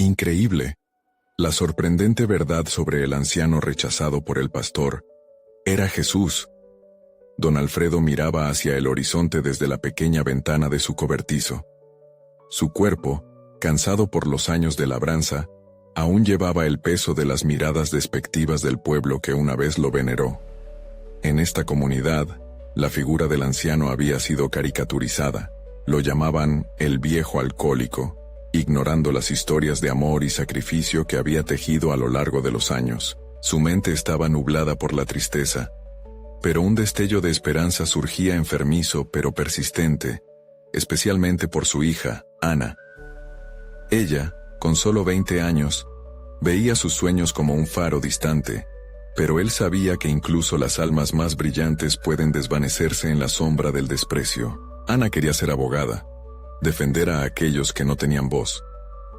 Increíble. La sorprendente verdad sobre el anciano rechazado por el pastor era Jesús. Don Alfredo miraba hacia el horizonte desde la pequeña ventana de su cobertizo. Su cuerpo, cansado por los años de labranza, aún llevaba el peso de las miradas despectivas del pueblo que una vez lo veneró. En esta comunidad, la figura del anciano había sido caricaturizada. Lo llamaban el viejo alcohólico, ignorando las historias de amor y sacrificio que había tejido a lo largo de los años. Su mente estaba nublada por la tristeza, pero un destello de esperanza surgía enfermizo pero persistente, especialmente por su hija, Ana. Ella, con solo 20 años, veía sus sueños como un faro distante, pero él sabía que incluso las almas más brillantes pueden desvanecerse en la sombra del desprecio. Ana quería ser abogada, defender a aquellos que no tenían voz.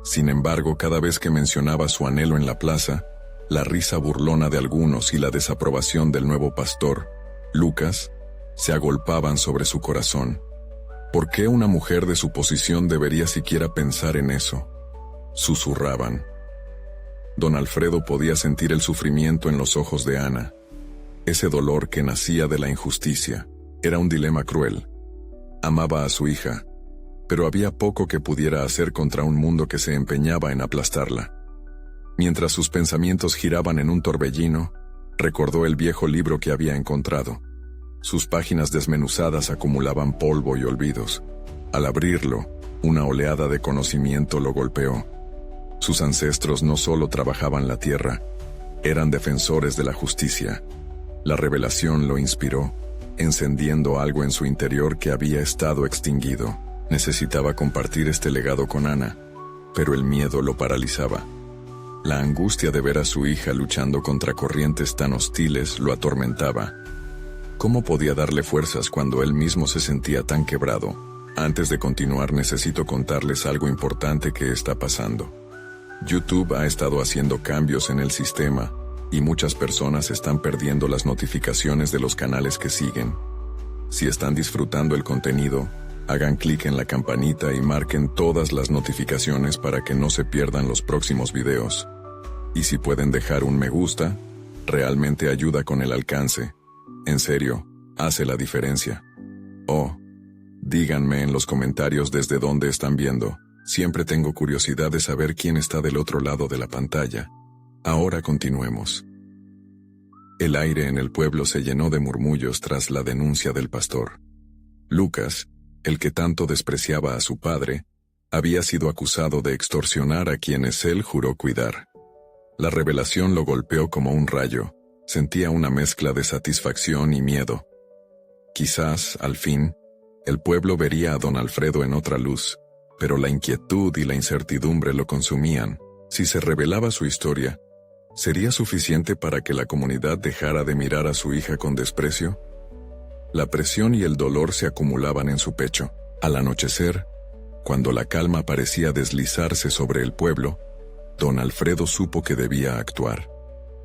Sin embargo, cada vez que mencionaba su anhelo en la plaza, la risa burlona de algunos y la desaprobación del nuevo pastor, Lucas, se agolpaban sobre su corazón. ¿Por qué una mujer de su posición debería siquiera pensar en eso? Susurraban. Don Alfredo podía sentir el sufrimiento en los ojos de Ana. Ese dolor que nacía de la injusticia era un dilema cruel. Amaba a su hija, pero había poco que pudiera hacer contra un mundo que se empeñaba en aplastarla. Mientras sus pensamientos giraban en un torbellino, recordó el viejo libro que había encontrado. Sus páginas desmenuzadas acumulaban polvo y olvidos. Al abrirlo, una oleada de conocimiento lo golpeó. Sus ancestros no solo trabajaban la tierra, eran defensores de la justicia. La revelación lo inspiró, encendiendo algo en su interior que había estado extinguido. Necesitaba compartir este legado con Ana, pero el miedo lo paralizaba. La angustia de ver a su hija luchando contra corrientes tan hostiles lo atormentaba. ¿Cómo podía darle fuerzas cuando él mismo se sentía tan quebrado? Antes de continuar, necesito contarles algo importante que está pasando. YouTube ha estado haciendo cambios en el sistema, y muchas personas están perdiendo las notificaciones de los canales que siguen. Si están disfrutando el contenido, hagan clic en la campanita y marquen todas las notificaciones para que no se pierdan los próximos videos. Y si pueden dejar un me gusta, realmente ayuda con el alcance. En serio, hace la diferencia. Oh, díganme en los comentarios desde dónde están viendo. Siempre tengo curiosidad de saber quién está del otro lado de la pantalla. Ahora continuemos. El aire en el pueblo se llenó de murmullos tras la denuncia del pastor. Lucas, el que tanto despreciaba a su padre, había sido acusado de extorsionar a quienes él juró cuidar. La revelación lo golpeó como un rayo. Sentía una mezcla de satisfacción y miedo. Quizás, al fin, el pueblo vería a don Alfredo en otra luz, pero la inquietud y la incertidumbre lo consumían. Si se revelaba su historia, ¿sería suficiente para que la comunidad dejara de mirar a su hija con desprecio? La presión y el dolor se acumulaban en su pecho. Al anochecer, cuando la calma parecía deslizarse sobre el pueblo, don Alfredo supo que debía actuar.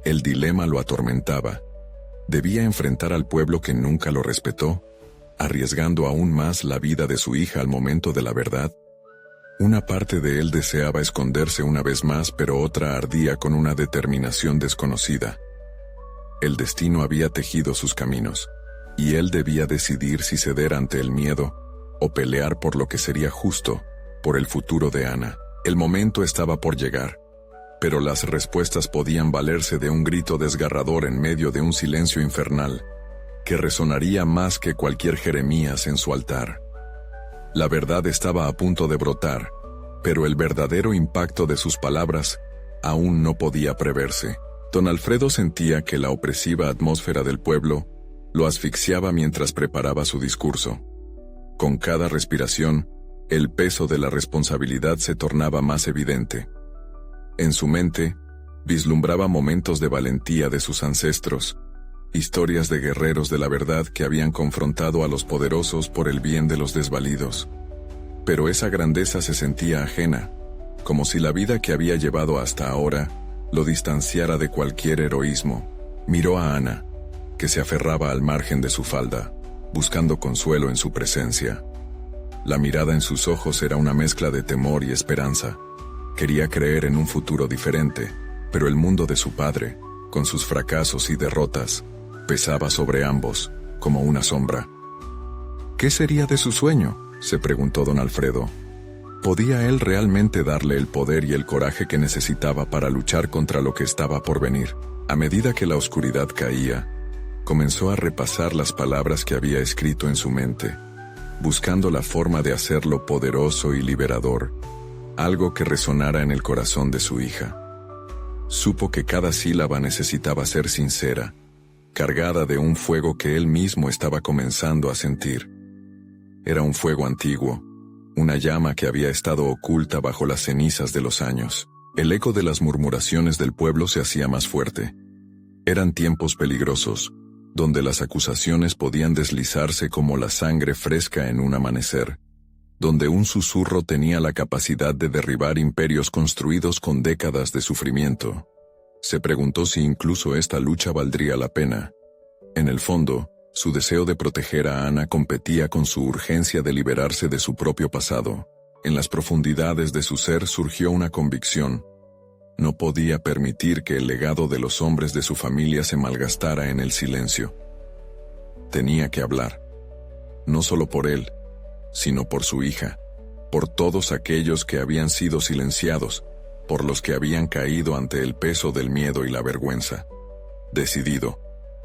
El dilema lo atormentaba. Debía enfrentar al pueblo que nunca lo respetó, arriesgando aún más la vida de su hija al momento de la verdad. Una parte de él deseaba esconderse una vez más, pero otra ardía con una determinación desconocida. El destino había tejido sus caminos, y él debía decidir si ceder ante el miedo o pelear por lo que sería justo, por el futuro de Ana. El momento estaba por llegar, pero las respuestas podían valerse de un grito desgarrador en medio de un silencio infernal, que resonaría más que cualquier Jeremías en su altar. La verdad estaba a punto de brotar, pero el verdadero impacto de sus palabras aún no podía preverse. Don Alfredo sentía que la opresiva atmósfera del pueblo lo asfixiaba mientras preparaba su discurso. Con cada respiración, el peso de la responsabilidad se tornaba más evidente. En su mente, vislumbraba momentos de valentía de sus ancestros, historias de guerreros de la verdad que habían confrontado a los poderosos por el bien de los desvalidos. Pero esa grandeza se sentía ajena, como si la vida que había llevado hasta ahora lo distanciara de cualquier heroísmo. Miró a Ana, que se aferraba al margen de su falda, buscando consuelo en su presencia. La mirada en sus ojos era una mezcla de temor y esperanza. Quería creer en un futuro diferente, pero el mundo de su padre, con sus fracasos y derrotas, pesaba sobre ambos, como una sombra. ¿Qué sería de su sueño?, se preguntó don Alfredo. ¿Podía él realmente darle el poder y el coraje que necesitaba para luchar contra lo que estaba por venir? A medida que la oscuridad caía, comenzó a repasar las palabras que había escrito en su mente, buscando la forma de hacerlo poderoso y liberador, algo que resonara en el corazón de su hija. Supo que cada sílaba necesitaba ser sincera, cargada de un fuego que él mismo estaba comenzando a sentir. Era un fuego antiguo, una llama que había estado oculta bajo las cenizas de los años. El eco de las murmuraciones del pueblo se hacía más fuerte. Eran tiempos peligrosos, donde las acusaciones podían deslizarse como la sangre fresca en un amanecer, donde un susurro tenía la capacidad de derribar imperios construidos con décadas de sufrimiento. Se preguntó si incluso esta lucha valdría la pena. En el fondo, su deseo de proteger a Ana competía con su urgencia de liberarse de su propio pasado. En las profundidades de su ser surgió una convicción. No podía permitir que el legado de los hombres de su familia se malgastara en el silencio. Tenía que hablar. No solo por él, sino por su hija, por todos aquellos que habían sido silenciados, por los que habían caído ante el peso del miedo y la vergüenza. Decidido,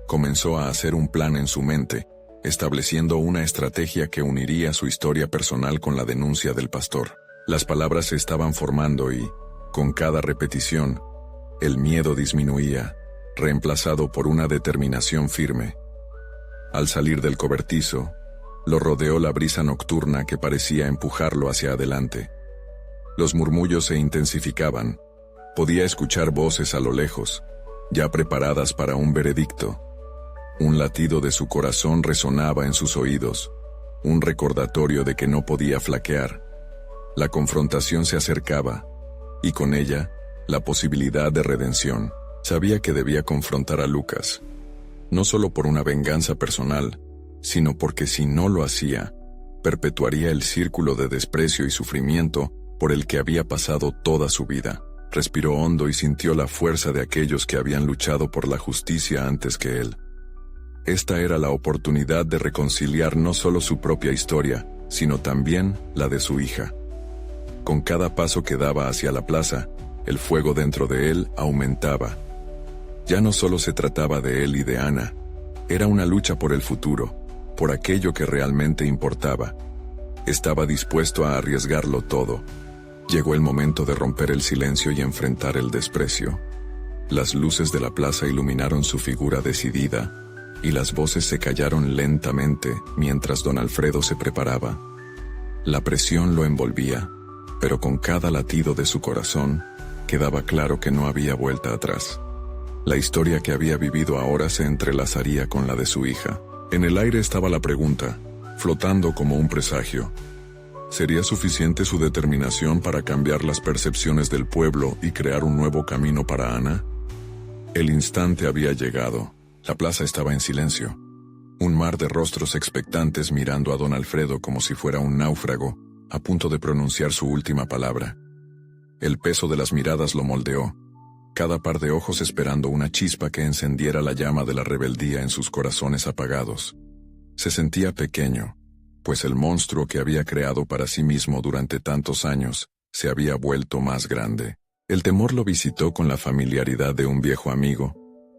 comenzó a hacer un plan en su mente, estableciendo una estrategia que uniría su historia personal con la denuncia del pastor. Las palabras se estaban formando y, con cada repetición, el miedo disminuía, reemplazado por una determinación firme. Al salir del cobertizo, lo rodeó la brisa nocturna que parecía empujarlo hacia adelante. Los murmullos se intensificaban. Podía escuchar voces a lo lejos, ya preparadas para un veredicto. Un latido de su corazón resonaba en sus oídos, un recordatorio de que no podía flaquear. La confrontación se acercaba, y con ella, la posibilidad de redención. Sabía que debía confrontar a Lucas, no solo por una venganza personal, sino porque si no lo hacía, perpetuaría el círculo de desprecio y sufrimiento por el que había pasado toda su vida. Respiró hondo y sintió la fuerza de aquellos que habían luchado por la justicia antes que él. Esta era la oportunidad de reconciliar no solo su propia historia, sino también la de su hija. Con cada paso que daba hacia la plaza, el fuego dentro de él aumentaba. Ya no solo se trataba de él y de Ana, era una lucha por el futuro, por aquello que realmente importaba. Estaba dispuesto a arriesgarlo todo. Llegó el momento de romper el silencio y enfrentar el desprecio. Las luces de la plaza iluminaron su figura decidida, y las voces se callaron lentamente mientras don Alfredo se preparaba. La presión lo envolvía, pero con cada latido de su corazón, quedaba claro que no había vuelta atrás. La historia que había vivido ahora se entrelazaría con la de su hija. En el aire estaba la pregunta, flotando como un presagio. ¿Sería suficiente su determinación para cambiar las percepciones del pueblo y crear un nuevo camino para Ana? El instante había llegado. La plaza estaba en silencio. Un mar de rostros expectantes mirando a don Alfredo como si fuera un náufrago, a punto de pronunciar su última palabra. El peso de las miradas lo moldeó, cada par de ojos esperando una chispa que encendiera la llama de la rebeldía en sus corazones apagados. Se sentía pequeño, pues el monstruo que había creado para sí mismo durante tantos años se había vuelto más grande. El temor lo visitó con la familiaridad de un viejo amigo,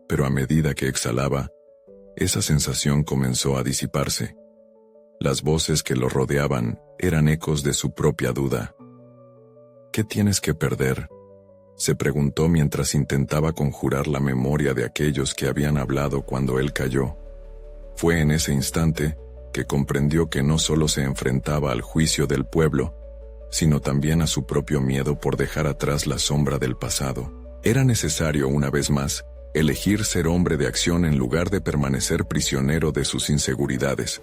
pero a medida que exhalaba, esa sensación comenzó a disiparse. Las voces que lo rodeaban eran ecos de su propia duda. ¿Qué tienes que perder?, se preguntó mientras intentaba conjurar la memoria de aquellos que habían hablado cuando él cayó. Fue en ese instante que comprendió que no solo se enfrentaba al juicio del pueblo, sino también a su propio miedo por dejar atrás la sombra del pasado. Era necesario, una vez más, elegir ser hombre de acción en lugar de permanecer prisionero de sus inseguridades.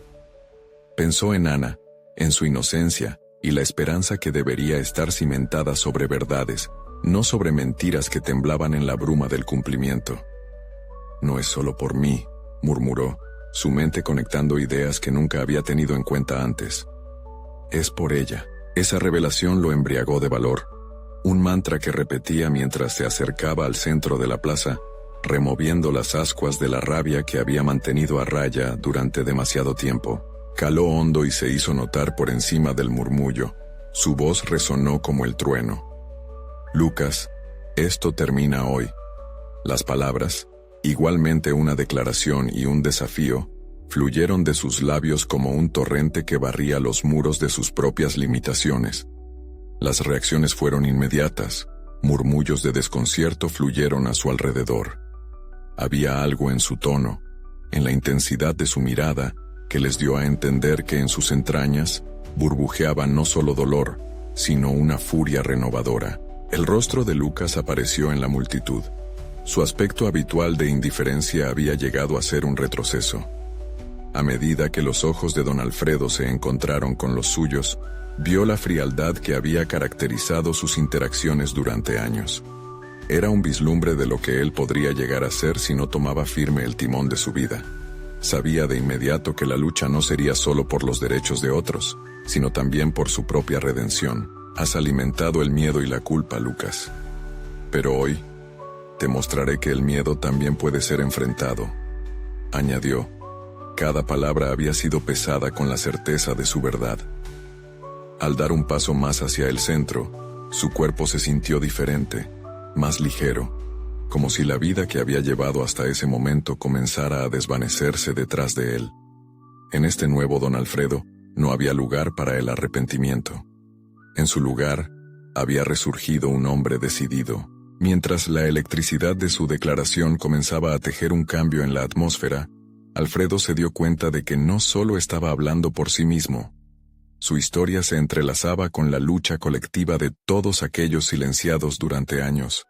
Pensó en Ana, en su inocencia, y la esperanza que debería estar cimentada sobre verdades, no sobre mentiras que temblaban en la bruma del cumplimiento. No es solo por mí, murmuró, su mente conectando ideas que nunca había tenido en cuenta antes. Es por ella. Esa revelación lo embriagó de valor. un mantra que repetía mientras se acercaba al centro de la plaza, removiendo las ascuas de la rabia que había mantenido a raya durante demasiado tiempo. Caló hondo y se hizo notar por encima del murmullo. Su voz resonó como el trueno. Lucas, esto termina hoy. Las palabras, igualmente una declaración y un desafío, fluyeron de sus labios como un torrente que barría los muros de sus propias limitaciones. Las reacciones fueron inmediatas, murmullos de desconcierto fluyeron a su alrededor. Había algo en su tono, en la intensidad de su mirada, que les dio a entender que en sus entrañas burbujeaba no solo dolor, sino una furia renovadora. El rostro de Lucas apareció en la multitud. Su aspecto habitual de indiferencia había llegado a ser un retroceso. A medida que los ojos de don Alfredo se encontraron con los suyos, vio la frialdad que había caracterizado sus interacciones durante años. Era un vislumbre de lo que él podría llegar a ser si no tomaba firme el timón de su vida. Sabía de inmediato que la lucha no sería solo por los derechos de otros, sino también por su propia redención. Has alimentado el miedo y la culpa, Lucas. Pero hoy, te mostraré que el miedo también puede ser enfrentado, añadió. Cada palabra había sido pesada con la certeza de su verdad. Al dar un paso más hacia el centro, su cuerpo se sintió diferente, más ligero, como si la vida que había llevado hasta ese momento comenzara a desvanecerse detrás de él. En este nuevo don Alfredo no había lugar para el arrepentimiento. En su lugar, había resurgido un hombre decidido. Mientras la electricidad de su declaración comenzaba a tejer un cambio en la atmósfera, Alfredo se dio cuenta de que no solo estaba hablando por sí mismo. Su historia se entrelazaba con la lucha colectiva de todos aquellos silenciados durante años.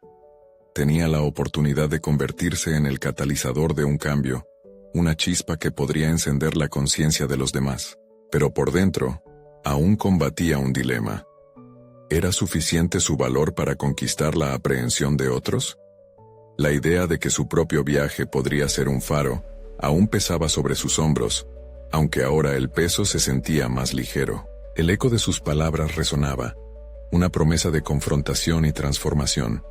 Tenía la oportunidad de convertirse en el catalizador de un cambio, una chispa que podría encender la conciencia de los demás. Pero por dentro, aún combatía un dilema. ¿Era suficiente su valor para conquistar la aprehensión de otros? La idea de que su propio viaje podría ser un faro, aún pesaba sobre sus hombros, aunque ahora el peso se sentía más ligero. El eco de sus palabras resonaba, una promesa de confrontación y transformación.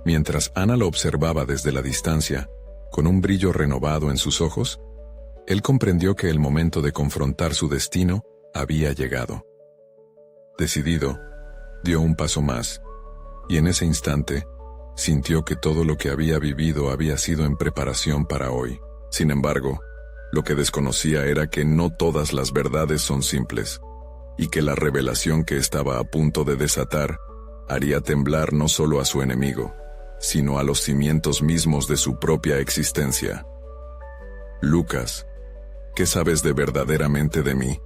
Mientras Ana lo observaba desde la distancia, con un brillo renovado en sus ojos, él comprendió que el momento de confrontar su destino había llegado. Decidido, dio un paso más, y en ese instante, sintió que todo lo que había vivido había sido en preparación para hoy. Sin embargo, lo que desconocía era que no todas las verdades son simples, y que la revelación que estaba a punto de desatar haría temblar no solo a su enemigo, sino a los cimientos mismos de su propia existencia. Lucas, ¿qué sabes de verdaderamente de mí?,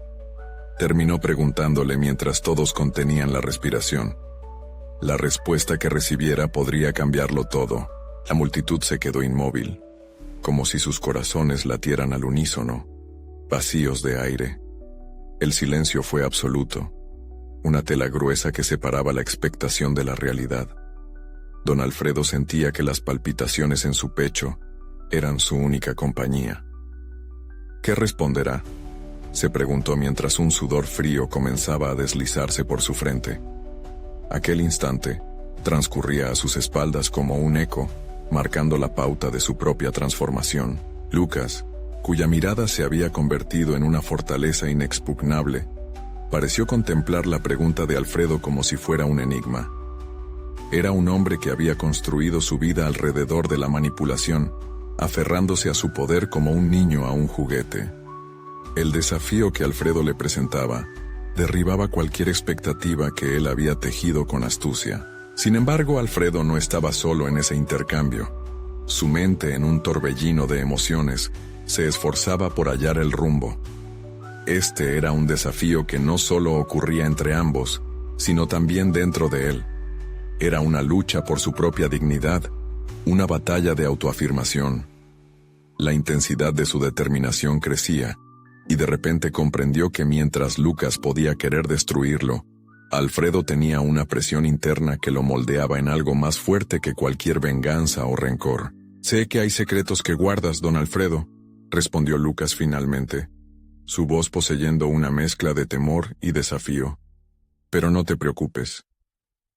terminó preguntándole mientras todos contenían la respiración. La respuesta que recibiera podría cambiarlo todo. La multitud se quedó inmóvil, como si sus corazones latieran al unísono, vacíos de aire. El silencio fue absoluto, una tela gruesa que separaba la expectación de la realidad. Don Alfredo sentía que las palpitaciones en su pecho eran su única compañía. ¿Qué responderá?, se preguntó mientras un sudor frío comenzaba a deslizarse por su frente. Aquel instante transcurría a sus espaldas como un eco, marcando la pauta de su propia transformación. Lucas, cuya mirada se había convertido en una fortaleza inexpugnable, pareció contemplar la pregunta de Alfredo como si fuera un enigma. Era un hombre que había construido su vida alrededor de la manipulación, aferrándose a su poder como un niño a un juguete. El desafío que Alfredo le presentaba derribaba cualquier expectativa que él había tejido con astucia. Sin embargo, Alfredo no estaba solo en ese intercambio. Su mente, en un torbellino de emociones, se esforzaba por hallar el rumbo. Este era un desafío que no solo ocurría entre ambos, sino también dentro de él. Era una lucha por su propia dignidad, una batalla de autoafirmación. La intensidad de su determinación crecía, y de repente comprendió que mientras Lucas podía querer destruirlo, Alfredo tenía una presión interna que lo moldeaba en algo más fuerte que cualquier venganza o rencor. «Sé que hay secretos que guardas, don Alfredo», respondió Lucas finalmente, su voz poseyendo una mezcla de temor y desafío. «Pero no te preocupes.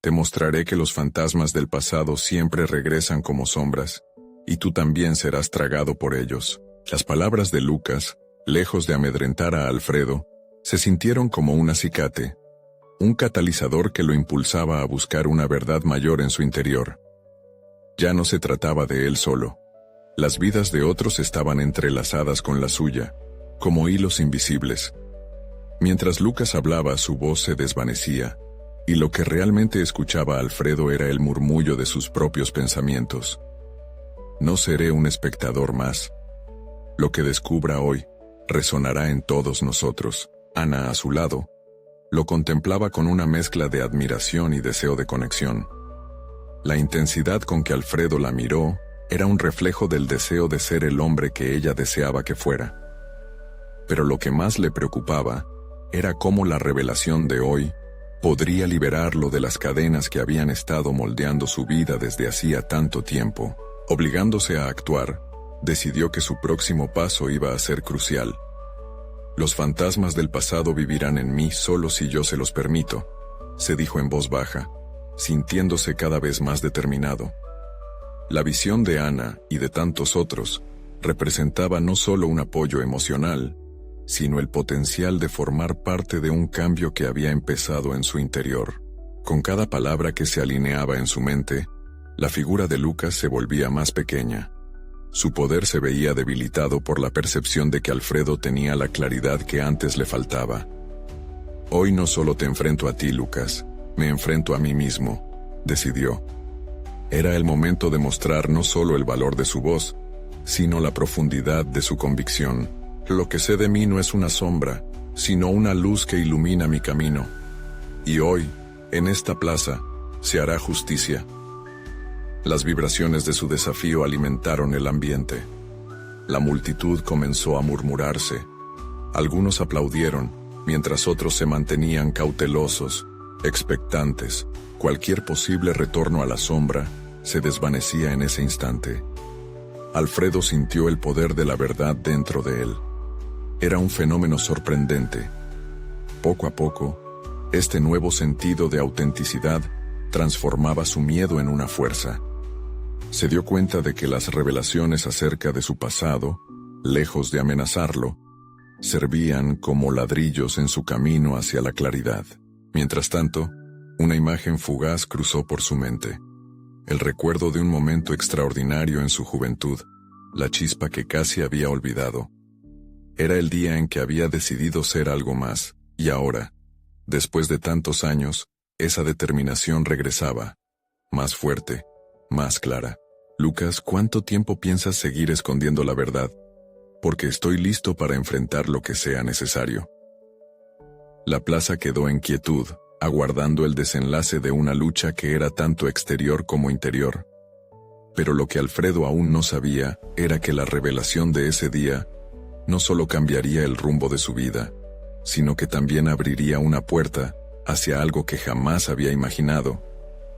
Te mostraré que los fantasmas del pasado siempre regresan como sombras, y tú también serás tragado por ellos. Las palabras de Lucas, lejos de amedrentar a Alfredo, se sintieron como un acicate, un catalizador que lo impulsaba a buscar una verdad mayor en su interior. Ya no se trataba de él solo. Las vidas de otros estaban entrelazadas con la suya, como hilos invisibles. Mientras Lucas hablaba, su voz se desvanecía, y lo que realmente escuchaba Alfredo era el murmullo de sus propios pensamientos. No seré un espectador más. Lo que descubra hoy resonará en todos nosotros. Ana, a su lado, lo contemplaba con una mezcla de admiración y deseo de conexión. La intensidad con que Alfredo la miró era un reflejo del deseo de ser el hombre que ella deseaba que fuera. Pero lo que más le preocupaba era cómo la revelación de hoy podría liberarlo de las cadenas que habían estado moldeando su vida desde hacía tanto tiempo. Obligándose a actuar, decidió que su próximo paso iba a ser crucial. Los fantasmas del pasado vivirán en mí solo si yo se los permito, se dijo en voz baja, sintiéndose cada vez más determinado. La visión de Ana y de tantos otros representaba no solo un apoyo emocional, sino el potencial de formar parte de un cambio que había empezado en su interior. Con cada palabra que se alineaba en su mente, la figura de Lucas se volvía más pequeña. Su poder se veía debilitado por la percepción de que Alfredo tenía la claridad que antes le faltaba. Hoy no solo te enfrento a ti, Lucas, me enfrento a mí mismo, decidió. Era el momento de mostrar no solo el valor de su voz, sino la profundidad de su convicción. Lo que sé de mí no es una sombra, sino una luz que ilumina mi camino. Y hoy, en esta plaza, se hará justicia. Las vibraciones de su desafío alimentaron el ambiente. La multitud comenzó a murmurarse. Algunos aplaudieron, mientras otros se mantenían cautelosos, expectantes. Cualquier posible retorno a la sombra se desvanecía en ese instante. Alfredo sintió el poder de la verdad dentro de él. Era un fenómeno sorprendente. Poco a poco, este nuevo sentido de autenticidad transformaba su miedo en una fuerza. Se dio cuenta de que las revelaciones acerca de su pasado, lejos de amenazarlo, servían como ladrillos en su camino hacia la claridad. Mientras tanto, una imagen fugaz cruzó por su mente. El recuerdo de un momento extraordinario en su juventud, la chispa que casi había olvidado. Era el día en que había decidido ser algo más, y ahora, después de tantos años, esa determinación regresaba, más fuerte, más clara. Lucas, ¿cuánto tiempo piensas seguir escondiendo la verdad? Porque estoy listo para enfrentar lo que sea necesario. La plaza quedó en quietud, aguardando el desenlace de una lucha que era tanto exterior como interior. Pero lo que Alfredo aún no sabía era que la revelación de ese día no solo cambiaría el rumbo de su vida, sino que también abriría una puerta hacia algo que jamás había imaginado,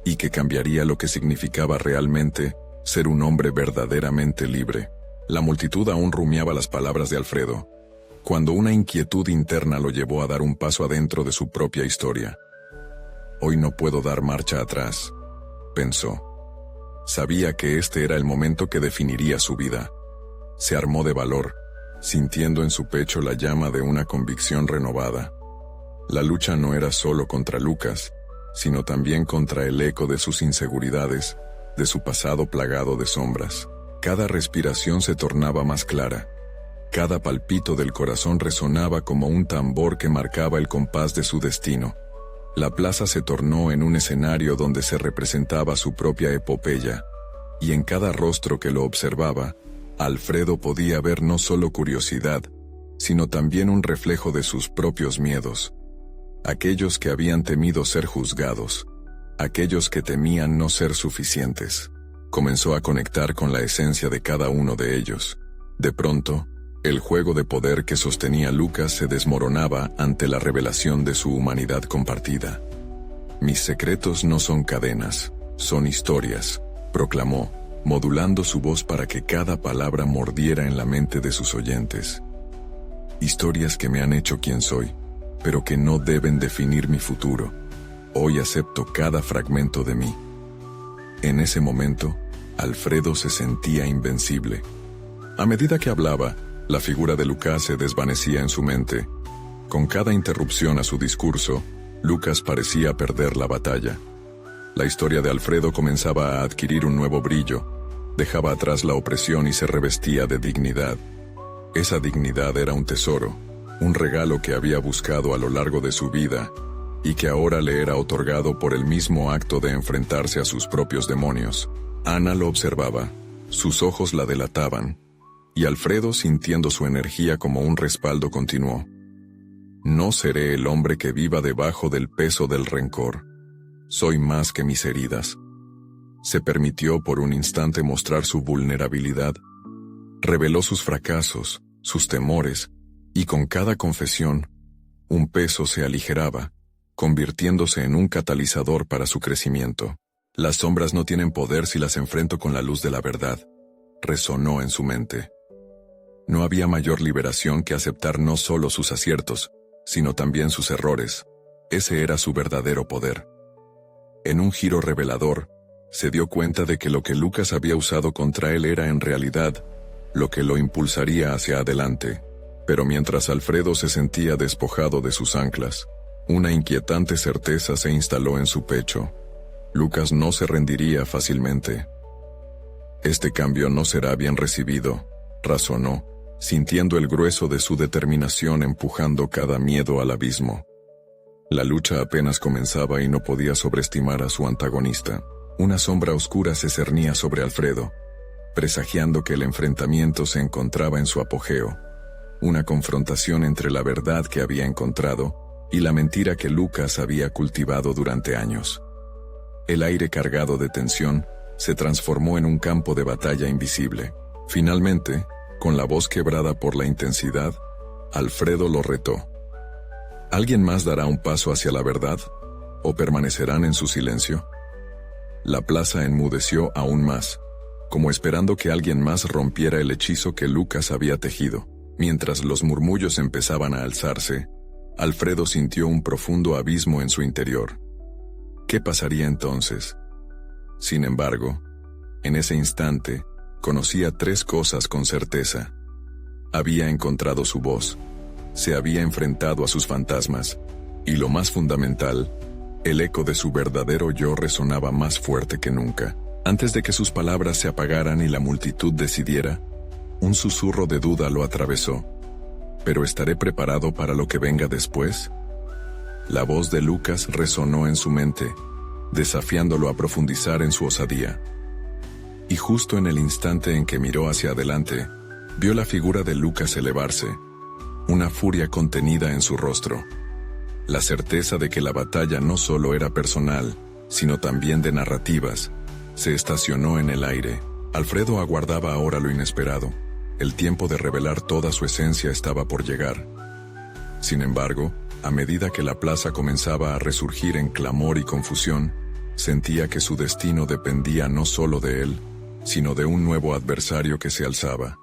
y que cambiaría lo que significaba realmente ser un hombre verdaderamente libre. La multitud aún rumiaba las palabras de Alfredo, cuando una inquietud interna lo llevó a dar un paso adentro de su propia historia. Hoy no puedo dar marcha atrás, pensó. Sabía que este era el momento que definiría su vida. Se armó de valor, sintiendo en su pecho la llama de una convicción renovada. La lucha no era solo contra Lucas, sino también contra el eco de sus inseguridades, de su pasado plagado de sombras. Cada respiración se tornaba más clara. Cada palpito del corazón resonaba como un tambor que marcaba el compás de su destino. La plaza se tornó en un escenario donde se representaba su propia epopeya, y en cada rostro que lo observaba, Alfredo podía ver no solo curiosidad, sino también un reflejo de sus propios miedos. Aquellos que habían temido ser juzgados, aquellos que temían no ser suficientes. Comenzó a conectar con la esencia de cada uno de ellos. De pronto, el juego de poder que sostenía Lucas se desmoronaba ante la revelación de su humanidad compartida. Mis secretos no son cadenas, son historias, proclamó, modulando su voz para que cada palabra mordiera en la mente de sus oyentes. Historias que me han hecho quien soy, pero que no deben definir mi futuro. Hoy acepto cada fragmento de mí. En ese momento, Alfredo se sentía invencible. A medida que hablaba, la figura de Lucas se desvanecía en su mente. Con cada interrupción a su discurso, Lucas parecía perder la batalla. La historia de Alfredo comenzaba a adquirir un nuevo brillo, dejaba atrás la opresión y se revestía de dignidad. Esa dignidad era un tesoro, un regalo que había buscado a lo largo de su vida y que ahora le era otorgado por el mismo acto de enfrentarse a sus propios demonios. Ana lo observaba, sus ojos la delataban, y Alfredo, sintiendo su energía como un respaldo, continuó: No seré el hombre que viva debajo del peso del rencor. Soy más que mis heridas. Se permitió por un instante mostrar su vulnerabilidad. Reveló sus fracasos, sus temores, y con cada confesión, un peso se aligeraba, convirtiéndose en un catalizador para su crecimiento. Las sombras no tienen poder si las enfrento con la luz de la verdad, resonó en su mente. No había mayor liberación que aceptar no solo sus aciertos, sino también sus errores. Ese era su verdadero poder. En un giro revelador, se dio cuenta de que lo que Lucas había usado contra él era en realidad lo que lo impulsaría hacia adelante. Pero mientras Alfredo se sentía despojado de sus anclas, una inquietante certeza se instaló en su pecho. Lucas no se rendiría fácilmente. Este cambio no será bien recibido, razonó, sintiendo el grueso de su determinación empujando cada miedo al abismo. La lucha apenas comenzaba y no podía sobreestimar a su antagonista. Una sombra oscura se cernía sobre Alfredo, presagiando que el enfrentamiento se encontraba en su apogeo. Una confrontación entre la verdad que había encontrado y la mentira que Lucas había cultivado durante años. El aire cargado de tensión se transformó en un campo de batalla invisible. Finalmente, con la voz quebrada por la intensidad, Alfredo lo retó. ¿Alguien más dará un paso hacia la verdad? ¿O permanecerán en su silencio? La plaza enmudeció aún más, como esperando que alguien más rompiera el hechizo que Lucas había tejido. Mientras los murmullos empezaban a alzarse, Alfredo sintió un profundo abismo en su interior. ¿Qué pasaría entonces? Sin embargo, en ese instante, conocía tres cosas con certeza. Había encontrado su voz, se había enfrentado a sus fantasmas, y lo más fundamental, el eco de su verdadero yo resonaba más fuerte que nunca. Antes de que sus palabras se apagaran y la multitud decidiera, un susurro de duda lo atravesó. ¿Pero estaré preparado para lo que venga después? La voz de Lucas resonó en su mente, desafiándolo a profundizar en su osadía. Y justo en el instante en que miró hacia adelante, vio la figura de Lucas elevarse, una furia contenida en su rostro. La certeza de que la batalla no solo era personal, sino también de narrativas, se estacionó en el aire. Alfredo aguardaba ahora lo inesperado. El tiempo de revelar toda su esencia estaba por llegar. Sin embargo, a medida que la plaza comenzaba a resurgir en clamor y confusión, sentía que su destino dependía no solo de él, sino de un nuevo adversario que se alzaba.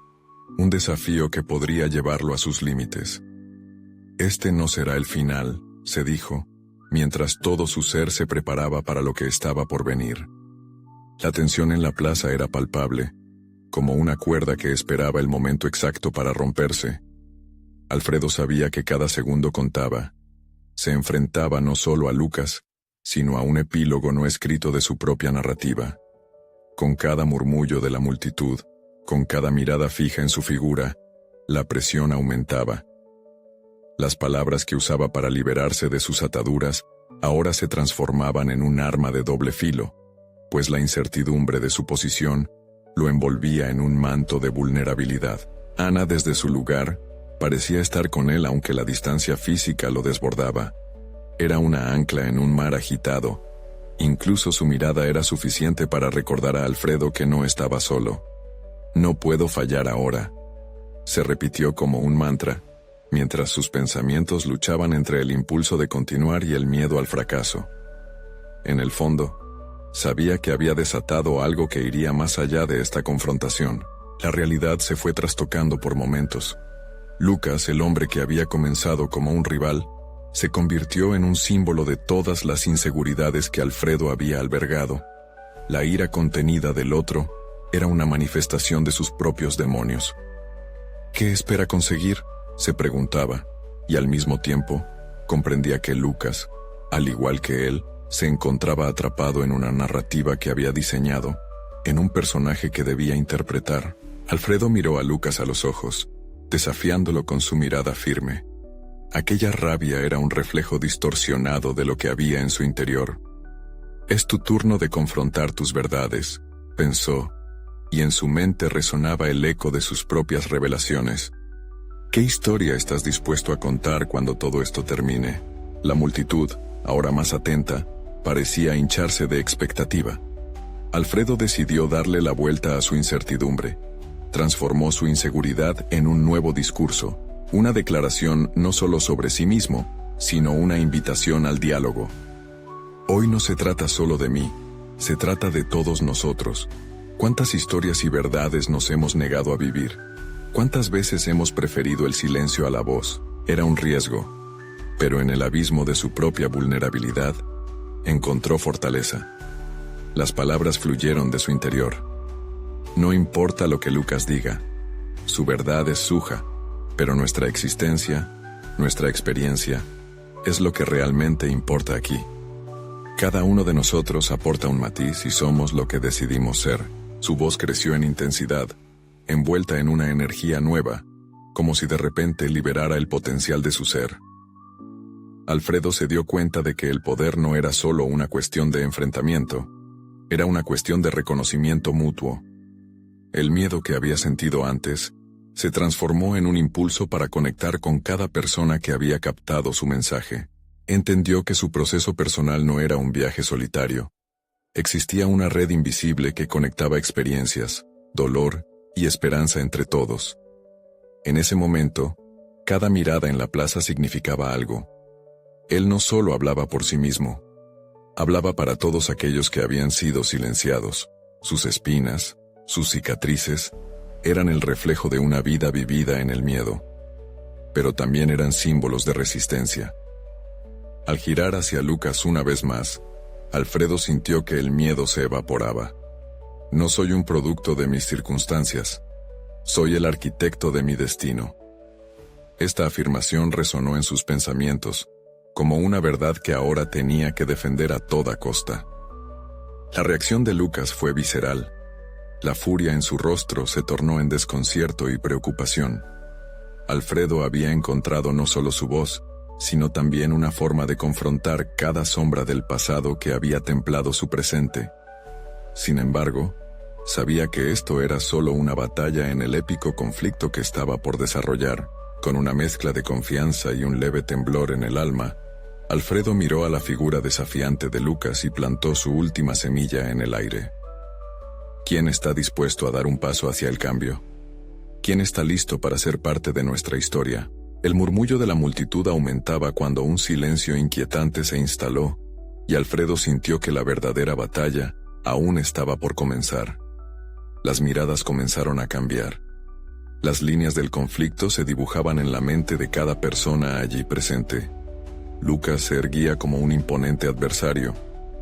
Un desafío que podría llevarlo a sus límites. Este no será el final, se dijo, mientras todo su ser se preparaba para lo que estaba por venir. La tensión en la plaza era palpable, como una cuerda que esperaba el momento exacto para romperse. Alfredo sabía que cada segundo contaba. Se enfrentaba no solo a Lucas, sino a un epílogo no escrito de su propia narrativa. Con cada murmullo de la multitud, con cada mirada fija en su figura, la presión aumentaba. Las palabras que usaba para liberarse de sus ataduras ahora se transformaban en un arma de doble filo, pues la incertidumbre de su posición lo envolvía en un manto de vulnerabilidad. Ana, desde su lugar, parecía estar con él aunque la distancia física lo desbordaba. Era una ancla en un mar agitado. Incluso su mirada era suficiente para recordar a Alfredo que no estaba solo. No puedo fallar ahora, se repitió como un mantra, mientras sus pensamientos luchaban entre el impulso de continuar y el miedo al fracaso. En el fondo, sabía que había desatado algo que iría más allá de esta confrontación. La realidad se fue trastocando por momentos. Lucas, el hombre que había comenzado como un rival, se convirtió en un símbolo de todas las inseguridades que Alfredo había albergado. La ira contenida del otro era una manifestación de sus propios demonios. ¿Qué espera conseguir?, se preguntaba, y al mismo tiempo comprendía que Lucas, al igual que él, se encontraba atrapado en una narrativa que había diseñado, en un personaje que debía interpretar. Alfredo miró a Lucas a los ojos, desafiándolo con su mirada firme. Aquella rabia era un reflejo distorsionado de lo que había en su interior. «Es tu turno de confrontar tus verdades», pensó, y en su mente resonaba el eco de sus propias revelaciones. ¿Qué historia estás dispuesto a contar cuando todo esto termine? La multitud, ahora más atenta, parecía hincharse de expectativa. Alfredo decidió darle la vuelta a su incertidumbre. Transformó su inseguridad en un nuevo discurso, una declaración no solo sobre sí mismo, sino una invitación al diálogo. Hoy no se trata solo de mí, se trata de todos nosotros. ¿Cuántas historias y verdades nos hemos negado a vivir? ¿Cuántas veces hemos preferido el silencio a la voz? Era un riesgo, pero en el abismo de su propia vulnerabilidad, encontró fortaleza. Las palabras fluyeron de su interior. No importa lo que Lucas diga, su verdad es suya, pero nuestra existencia, nuestra experiencia, es lo que realmente importa aquí. Cada uno de nosotros aporta un matiz y somos lo que decidimos ser. Su voz creció en intensidad, envuelta en una energía nueva, como si de repente liberara el potencial de su ser. Alfredo se dio cuenta de que el poder no era solo una cuestión de enfrentamiento, era una cuestión de reconocimiento mutuo. El miedo que había sentido antes se transformó en un impulso para conectar con cada persona que había captado su mensaje. Entendió que su proceso personal no era un viaje solitario. Existía una red invisible que conectaba experiencias, dolor y esperanza entre todos. En ese momento, cada mirada en la plaza significaba algo. Él no solo hablaba por sí mismo, hablaba para todos aquellos que habían sido silenciados. Sus espinas, sus cicatrices, eran el reflejo de una vida vivida en el miedo, pero también eran símbolos de resistencia. Al girar hacia Lucas una vez más, Alfredo sintió que el miedo se evaporaba. No soy un producto de mis circunstancias, soy el arquitecto de mi destino. Esta afirmación resonó en sus pensamientos, como una verdad que ahora tenía que defender a toda costa. La reacción de Lucas fue visceral. La furia en su rostro se tornó en desconcierto y preocupación. Alfredo había encontrado no solo su voz, sino también una forma de confrontar cada sombra del pasado que había templado su presente. Sin embargo, sabía que esto era solo una batalla en el épico conflicto que estaba por desarrollar. Con una mezcla de confianza y un leve temblor en el alma, Alfredo miró a la figura desafiante de Lucas y plantó su última semilla en el aire. ¿Quién está dispuesto a dar un paso hacia el cambio? ¿Quién está listo para ser parte de nuestra historia? El murmullo de la multitud aumentaba cuando un silencio inquietante se instaló, y Alfredo sintió que la verdadera batalla aún estaba por comenzar. Las miradas comenzaron a cambiar. Las líneas del conflicto se dibujaban en la mente de cada persona allí presente. Lucas se erguía como un imponente adversario,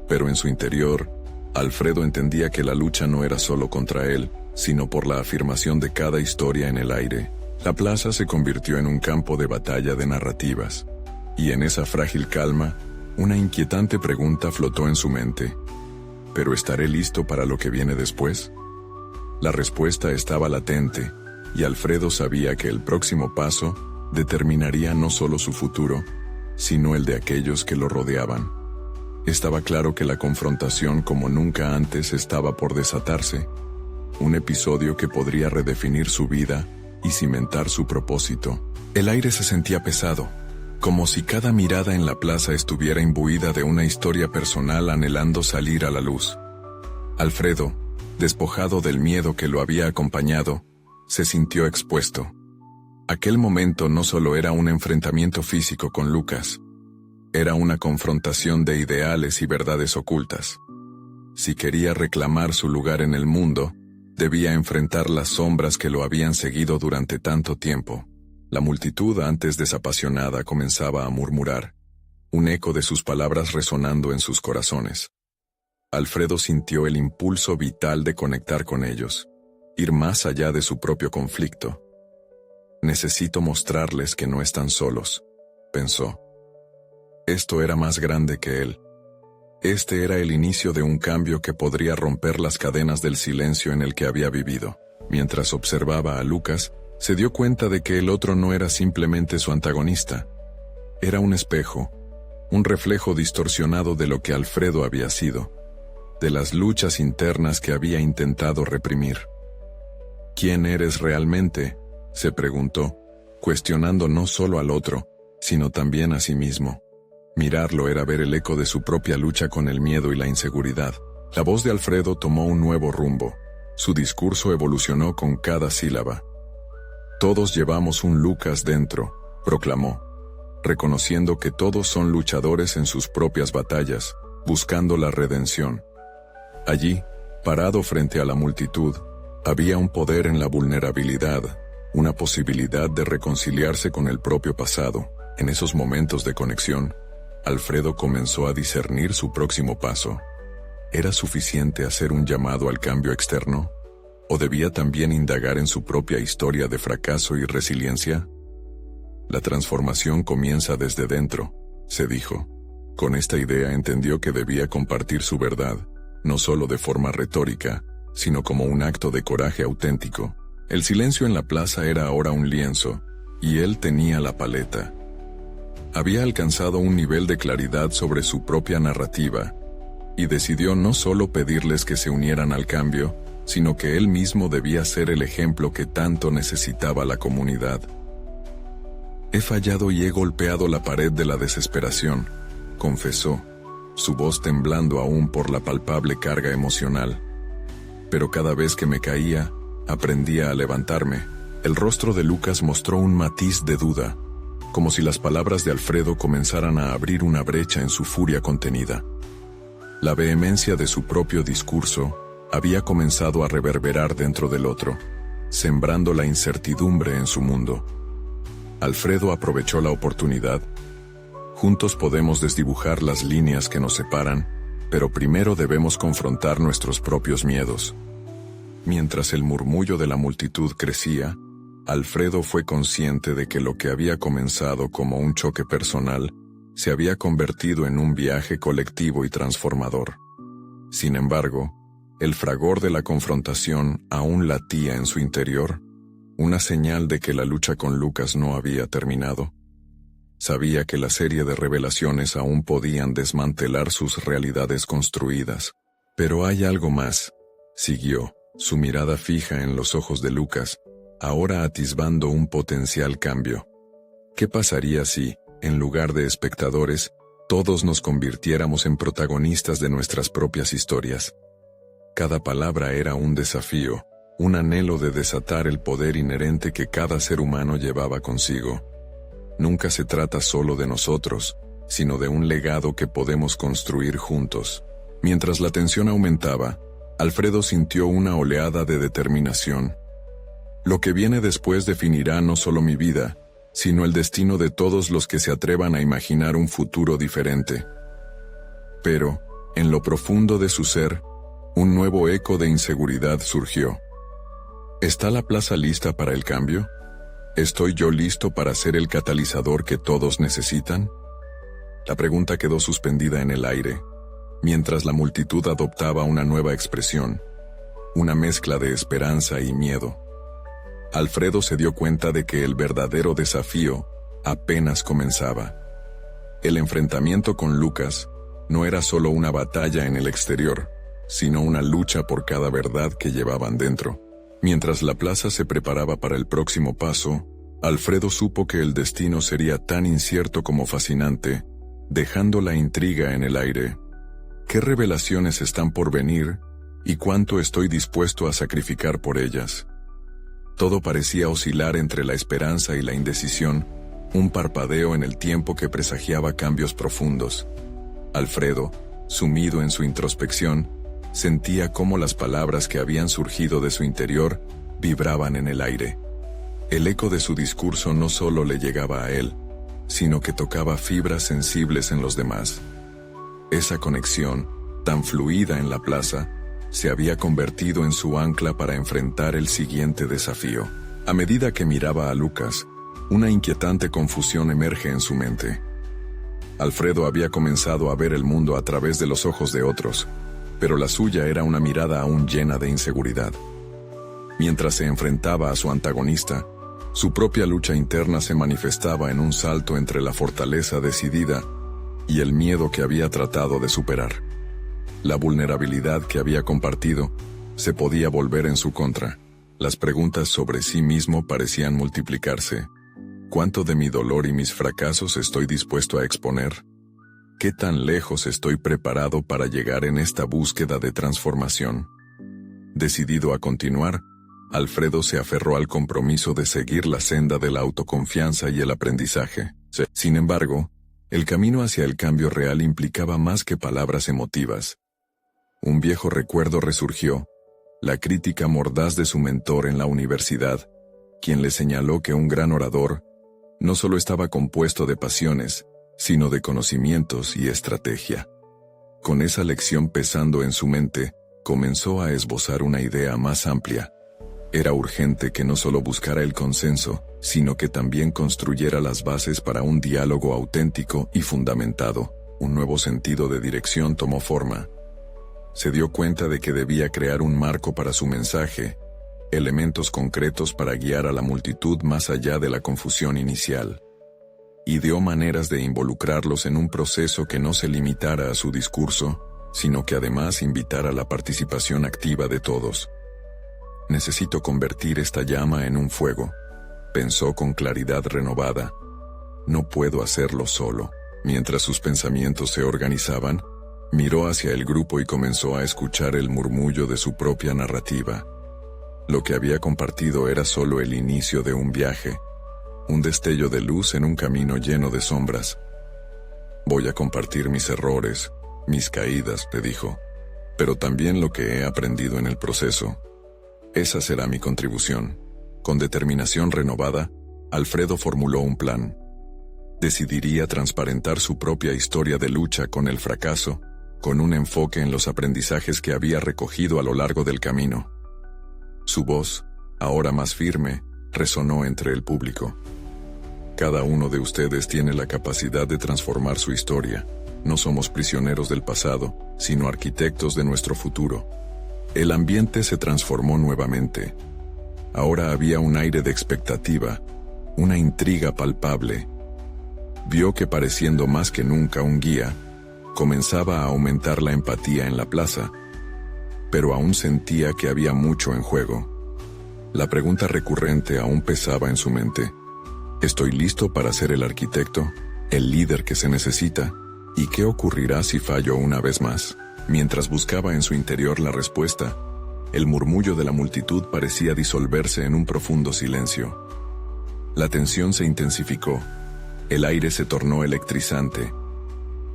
pero en su interior, Alfredo entendía que la lucha no era solo contra él, sino por la afirmación de cada historia en el aire. La plaza se convirtió en un campo de batalla de narrativas, y en esa frágil calma, una inquietante pregunta flotó en su mente. ¿Pero estaré listo para lo que viene después? La respuesta estaba latente, y Alfredo sabía que el próximo paso determinaría no solo su futuro, sino el de aquellos que lo rodeaban. Estaba claro que la confrontación como nunca antes estaba por desatarse, un episodio que podría redefinir su vida y cimentar su propósito. El aire se sentía pesado, como si cada mirada en la plaza estuviera imbuida de una historia personal anhelando salir a la luz. Alfredo, despojado del miedo que lo había acompañado, se sintió expuesto. Aquel momento no solo era un enfrentamiento físico con Lucas, era una confrontación de ideales y verdades ocultas. Si quería reclamar su lugar en el mundo, debía enfrentar las sombras que lo habían seguido durante tanto tiempo. La multitud, antes desapasionada, comenzaba a murmurar. un eco de sus palabras resonando en sus corazones. Alfredo sintió el impulso vital de conectar con ellos, ir más allá de su propio conflicto. Necesito mostrarles que no están solos, pensó. Esto era más grande que él. Este era el inicio de un cambio que podría romper las cadenas del silencio en el que había vivido. Mientras observaba a Lucas, se dio cuenta de que el otro no era simplemente su antagonista. Era un espejo, un reflejo distorsionado de lo que Alfredo había sido, de las luchas internas que había intentado reprimir. ¿Quién eres realmente?, se preguntó, cuestionando no solo al otro, sino también a sí mismo. Mirarlo era ver el eco de su propia lucha con el miedo y la inseguridad. La voz de Alfredo tomó un nuevo rumbo. Su discurso evolucionó con cada sílaba. Todos llevamos un Lucas dentro, proclamó, reconociendo que todos son luchadores en sus propias batallas, buscando la redención. Allí, parado frente a la multitud, había un poder en la vulnerabilidad, una posibilidad de reconciliarse con el propio pasado. En esos momentos de conexión, Alfredo comenzó a discernir su próximo paso. ¿Era suficiente hacer un llamado al cambio externo? ¿O debía también indagar en su propia historia de fracaso y resiliencia? La transformación comienza desde dentro, se dijo. Con esta idea entendió que debía compartir su verdad, no solo de forma retórica, sino como un acto de coraje auténtico. El silencio en la plaza era ahora un lienzo, y él tenía la paleta. Había alcanzado un nivel de claridad sobre su propia narrativa, y decidió no solo pedirles que se unieran al cambio, sino que él mismo debía ser el ejemplo que tanto necesitaba la comunidad. He fallado y he golpeado la pared de la desesperación, confesó, su voz temblando aún por la palpable carga emocional. Pero cada vez que me caía, aprendía a levantarme. El rostro de Lucas mostró un matiz de duda, como si las palabras de Alfredo comenzaran a abrir una brecha en su furia contenida. La vehemencia de su propio discurso había comenzado a reverberar dentro del otro, sembrando la incertidumbre en su mundo. Alfredo aprovechó la oportunidad. Juntos podemos desdibujar las líneas que nos separan, pero primero debemos confrontar nuestros propios miedos. Mientras el murmullo de la multitud crecía, Alfredo fue consciente de que lo que había comenzado como un choque personal se había convertido en un viaje colectivo y transformador. Sin embargo, el fragor de la confrontación aún latía en su interior, una señal de que la lucha con Lucas no había terminado. Sabía que la serie de revelaciones aún podían desmantelar sus realidades construidas. Pero hay algo más, siguió, su mirada fija en los ojos de Lucas, ahora atisbando un potencial cambio. ¿Qué pasaría si, en lugar de espectadores, todos nos convirtiéramos en protagonistas de nuestras propias historias? Cada palabra era un desafío, un anhelo de desatar el poder inherente que cada ser humano llevaba consigo. Nunca se trata solo de nosotros, sino de un legado que podemos construir juntos. Mientras la tensión aumentaba, Alfredo sintió una oleada de determinación. Lo que viene después definirá no solo mi vida, sino el destino de todos los que se atrevan a imaginar un futuro diferente. Pero, en lo profundo de su ser, un nuevo eco de inseguridad surgió. ¿Está la plaza lista para el cambio? ¿Estoy yo listo para ser el catalizador que todos necesitan? La pregunta quedó suspendida en el aire, mientras la multitud adoptaba una nueva expresión, una mezcla de esperanza y miedo. Alfredo se dio cuenta de que el verdadero desafío apenas comenzaba. El enfrentamiento con Lucas no era solo una batalla en el exterior, sino una lucha por cada verdad que llevaban dentro. Mientras la plaza se preparaba para el próximo paso, Alfredo supo que el destino sería tan incierto como fascinante, dejando la intriga en el aire. ¿Qué revelaciones están por venir y cuánto estoy dispuesto a sacrificar por ellas? Todo parecía oscilar entre la esperanza y la indecisión, un parpadeo en el tiempo que presagiaba cambios profundos. Alfredo, sumido en su introspección, sentía cómo las palabras que habían surgido de su interior vibraban en el aire. El eco de su discurso no solo le llegaba a él, sino que tocaba fibras sensibles en los demás. Esa conexión, tan fluida en la plaza, se había convertido en su ancla para enfrentar el siguiente desafío. A medida que miraba a Lucas, una inquietante confusión emerge en su mente. Alfredo había comenzado a ver el mundo a través de los ojos de otros, pero la suya era una mirada aún llena de inseguridad. Mientras se enfrentaba a su antagonista, su propia lucha interna se manifestaba en un salto entre la fortaleza decidida y el miedo que había tratado de superar. La vulnerabilidad que había compartido se podía volver en su contra. Las preguntas sobre sí mismo parecían multiplicarse. ¿Cuánto de mi dolor y mis fracasos estoy dispuesto a exponer? ¿Qué tan lejos estoy preparado para llegar en esta búsqueda de transformación? Decidido a continuar, Alfredo se aferró al compromiso de seguir la senda de la autoconfianza y el aprendizaje. Sin embargo, el camino hacia el cambio real implicaba más que palabras emotivas. Un viejo recuerdo resurgió, la crítica mordaz de su mentor en la universidad, quien le señaló que un gran orador no solo estaba compuesto de pasiones, sino de conocimientos y estrategia. Con esa lección pesando en su mente, comenzó a esbozar una idea más amplia. Era urgente que no solo buscara el consenso, sino que también construyera las bases para un diálogo auténtico y fundamentado. Un nuevo sentido de dirección tomó forma. Se dio cuenta de que debía crear un marco para su mensaje, elementos concretos para guiar a la multitud más allá de la confusión inicial. Ideó maneras de involucrarlos en un proceso que no se limitara a su discurso, sino que además invitara la participación activa de todos. Necesito convertir esta llama en un fuego, pensó con claridad renovada. No puedo hacerlo solo. Mientras sus pensamientos se organizaban, miró hacia el grupo y comenzó a escuchar el murmullo de su propia narrativa. Lo que había compartido era solo el inicio de un viaje, un destello de luz en un camino lleno de sombras. Voy a compartir mis errores, mis caídas, le dijo, pero también lo que he aprendido en el proceso. Esa será mi contribución. Con determinación renovada, Alfredo formuló un plan. Decidiría transparentar su propia historia de lucha con el fracaso, con un enfoque en los aprendizajes que había recogido a lo largo del camino. Su voz, ahora más firme, resonó entre el público. Cada uno de ustedes tiene la capacidad de transformar su historia. No somos prisioneros del pasado, sino arquitectos de nuestro futuro. El ambiente se transformó nuevamente. Ahora había un aire de expectativa, una intriga palpable. Vio que pareciendo más que nunca un guía, comenzaba a aumentar la empatía en la plaza, pero aún sentía que había mucho en juego. La pregunta recurrente aún pesaba en su mente. ¿Estoy listo para ser el arquitecto, el líder que se necesita? ¿Y qué ocurrirá si fallo una vez más? Mientras buscaba en su interior la respuesta, el murmullo de la multitud parecía disolverse en un profundo silencio. La tensión se intensificó, el aire se tornó electrizante.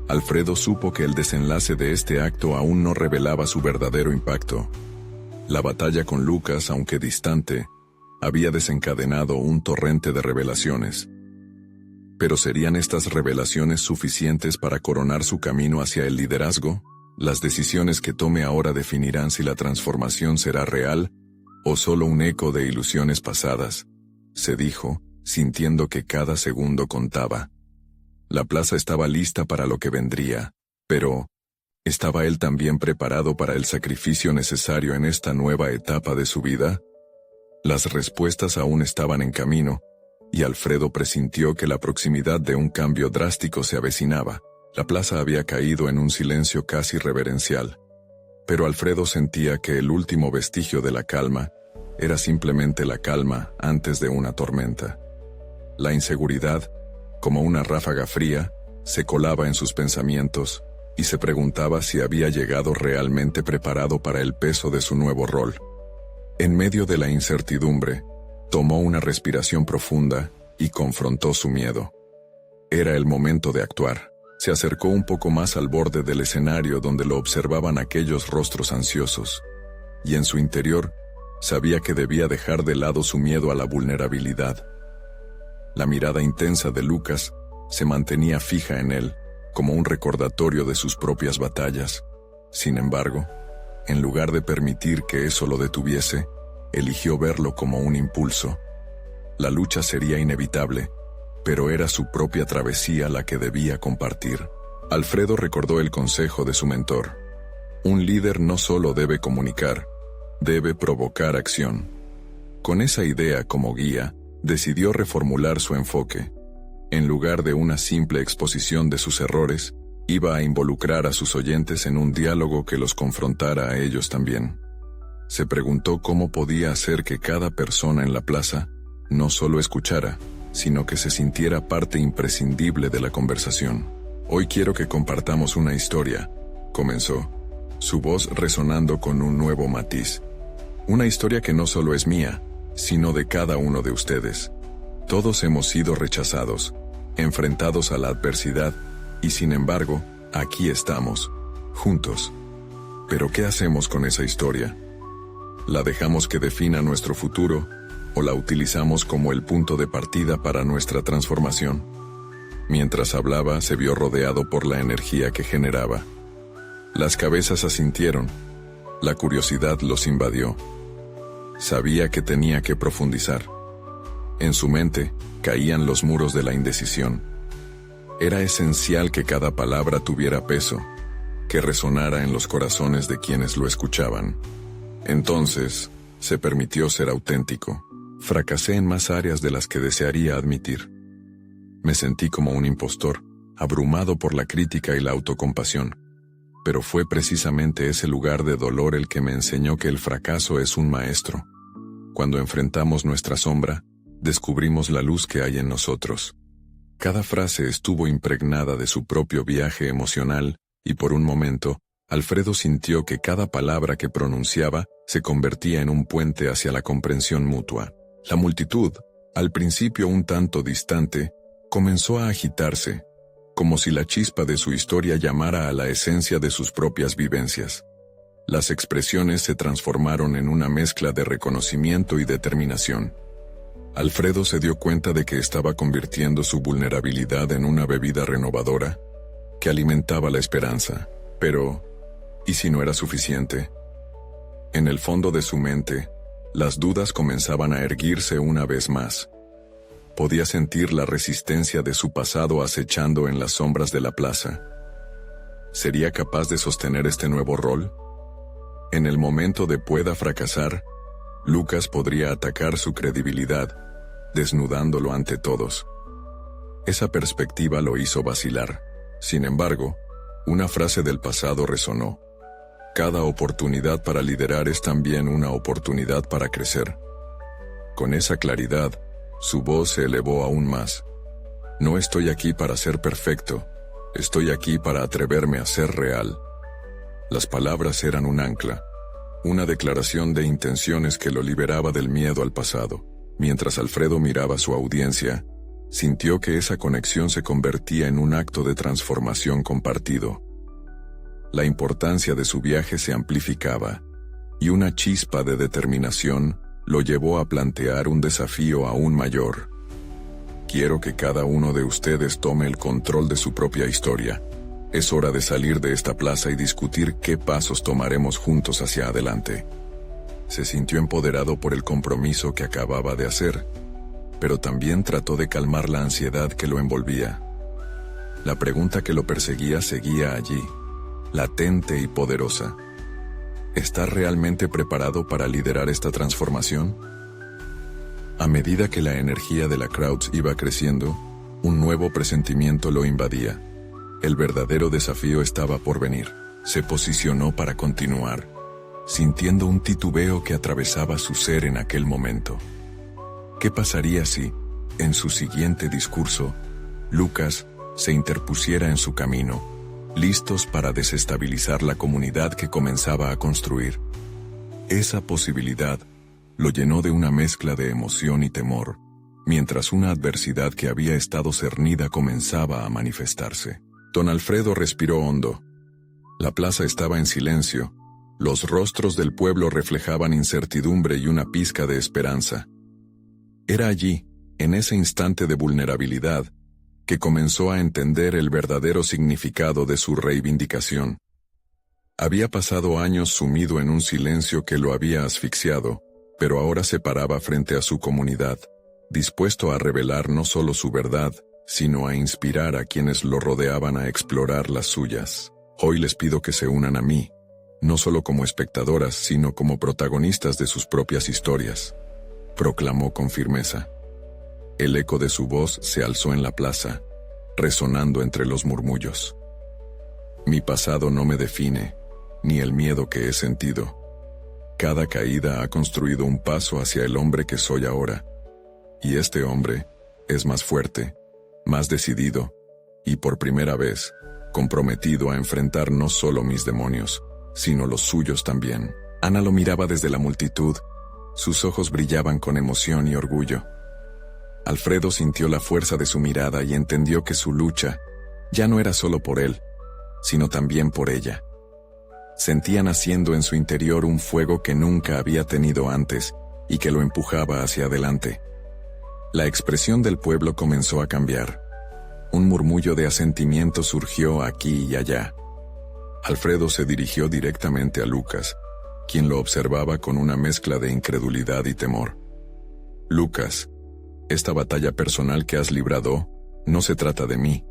Alfredo supo que el desenlace de este acto aún no revelaba su verdadero impacto. La batalla con Lucas, aunque distante, había desencadenado un torrente de revelaciones. ¿Pero serían estas revelaciones suficientes para coronar su camino hacia el liderazgo? Las decisiones que tome ahora definirán si la transformación será real o solo un eco de ilusiones pasadas, se dijo, sintiendo que cada segundo contaba. La plaza estaba lista para lo que vendría, pero ¿estaba él también preparado para el sacrificio necesario en esta nueva etapa de su vida? Las respuestas aún estaban en camino, y Alfredo presintió que la proximidad de un cambio drástico se avecinaba. La plaza había caído en un silencio casi reverencial, pero Alfredo sentía que el último vestigio de la calma era simplemente la calma antes de una tormenta. La inseguridad, como una ráfaga fría, se colaba en sus pensamientos y se preguntaba si había llegado realmente preparado para el peso de su nuevo rol. En medio de la incertidumbre, tomó una respiración profunda y confrontó su miedo. Era el momento de actuar. Se acercó un poco más al borde del escenario donde lo observaban aquellos rostros ansiosos, y en su interior sabía que debía dejar de lado su miedo a la vulnerabilidad. La mirada intensa de Lucas se mantenía fija en él, como un recordatorio de sus propias batallas. Sin embargo, en lugar de permitir que eso lo detuviese, eligió verlo como un impulso. La lucha sería inevitable, pero era su propia travesía la que debía compartir. Alfredo recordó el consejo de su mentor. Un líder no solo debe comunicar, debe provocar acción. Con esa idea como guía, decidió reformular su enfoque. En lugar de una simple exposición de sus errores, iba a involucrar a sus oyentes en un diálogo que los confrontara a ellos también. Se preguntó cómo podía hacer que cada persona en la plaza no solo escuchara, sino que se sintiera parte imprescindible de la conversación. Hoy quiero que compartamos una historia, comenzó, su voz resonando con un nuevo matiz. Una historia que no solo es mía, sino de cada uno de ustedes. Todos hemos sido rechazados, enfrentados a la adversidad, y sin embargo, aquí estamos, juntos. ¿Pero qué hacemos con esa historia? ¿La dejamos que defina nuestro futuro, o la utilizamos como el punto de partida para nuestra transformación? Mientras hablaba, se vio rodeado por la energía que generaba. Las cabezas asintieron, la curiosidad los invadió. Sabía que tenía que profundizar. En su mente, caían los muros de la indecisión. Era esencial que cada palabra tuviera peso, que resonara en los corazones de quienes lo escuchaban. Entonces, se permitió ser auténtico. Fracasé en más áreas de las que desearía admitir. Me sentí como un impostor, abrumado por la crítica y la autocompasión. Pero fue precisamente ese lugar de dolor el que me enseñó que el fracaso es un maestro. Cuando enfrentamos nuestra sombra, descubrimos la luz que hay en nosotros. Cada frase estuvo impregnada de su propio viaje emocional, y por un momento, Alfredo sintió que cada palabra que pronunciaba se convertía en un puente hacia la comprensión mutua. La multitud, al principio un tanto distante, comenzó a agitarse, como si la chispa de su historia llamara a la esencia de sus propias vivencias. Las expresiones se transformaron en una mezcla de reconocimiento y determinación. Alfredo se dio cuenta de que estaba convirtiendo su vulnerabilidad en una bebida renovadora, que alimentaba la esperanza. Pero, ¿y si no era suficiente? En el fondo de su mente, las dudas comenzaban a erguirse una vez más. Podía sentir la resistencia de su pasado acechando en las sombras de la plaza. ¿Sería capaz de sostener este nuevo rol? En el momento de pueda fracasar, Lucas podría atacar su credibilidad, desnudándolo ante todos. Esa perspectiva lo hizo vacilar. Sin embargo, una frase del pasado resonó. Cada oportunidad para liderar es también una oportunidad para crecer. Con esa claridad, su voz se elevó aún más. No estoy aquí para ser perfecto, estoy aquí para atreverme a ser real. Las palabras eran un ancla, una declaración de intenciones que lo liberaba del miedo al pasado. Mientras Alfredo miraba a su audiencia, sintió que esa conexión se convertía en un acto de transformación compartido. La importancia de su viaje se amplificaba, y una chispa de determinación lo llevó a plantear un desafío aún mayor. Quiero que cada uno de ustedes tome el control de su propia historia. Es hora de salir de esta plaza y discutir qué pasos tomaremos juntos hacia adelante. Se sintió empoderado por el compromiso que acababa de hacer, pero también trató de calmar la ansiedad que lo envolvía. La pregunta que lo perseguía seguía allí, latente y poderosa. ¿Estás realmente preparado para liderar esta transformación? A medida que la energía de la crowd iba creciendo, un nuevo presentimiento lo invadía. El verdadero desafío estaba por venir. Se posicionó para continuar, sintiendo un titubeo que atravesaba su ser en aquel momento. ¿Qué pasaría si, en su siguiente discurso, Lucas se interpusiera en su camino, listos para desestabilizar la comunidad que comenzaba a construir? Esa posibilidad lo llenó de una mezcla de emoción y temor, mientras una adversidad que había estado cernida comenzaba a manifestarse. Don Alfredo respiró hondo. La plaza estaba en silencio. Los rostros del pueblo reflejaban incertidumbre y una pizca de esperanza. Era allí, en ese instante de vulnerabilidad, que comenzó a entender el verdadero significado de su reivindicación. Había pasado años sumido en un silencio que lo había asfixiado, pero ahora se paraba frente a su comunidad, dispuesto a revelar no solo su verdad, sino a inspirar a quienes lo rodeaban a explorar las suyas. Hoy les pido que se unan a mí, no solo como espectadoras, sino como protagonistas de sus propias historias, proclamó con firmeza. El eco de su voz se alzó en la plaza, resonando entre los murmullos. Mi pasado no me define, ni el miedo que he sentido. Cada caída ha construido un paso hacia el hombre que soy ahora. Y este hombre es más fuerte, más decidido, y por primera vez, comprometido a enfrentar no solo mis demonios, sino los suyos también. Ana lo miraba desde la multitud, sus ojos brillaban con emoción y orgullo. Alfredo sintió la fuerza de su mirada y entendió que su lucha ya no era solo por él, sino también por ella. Sentía naciendo en su interior un fuego que nunca había tenido antes y que lo empujaba hacia adelante. La expresión del pueblo comenzó a cambiar. Un murmullo de asentimiento surgió aquí y allá. Alfredo se dirigió directamente a Lucas, quien lo observaba con una mezcla de incredulidad y temor. Lucas, esta batalla personal que has librado, no se trata de mí.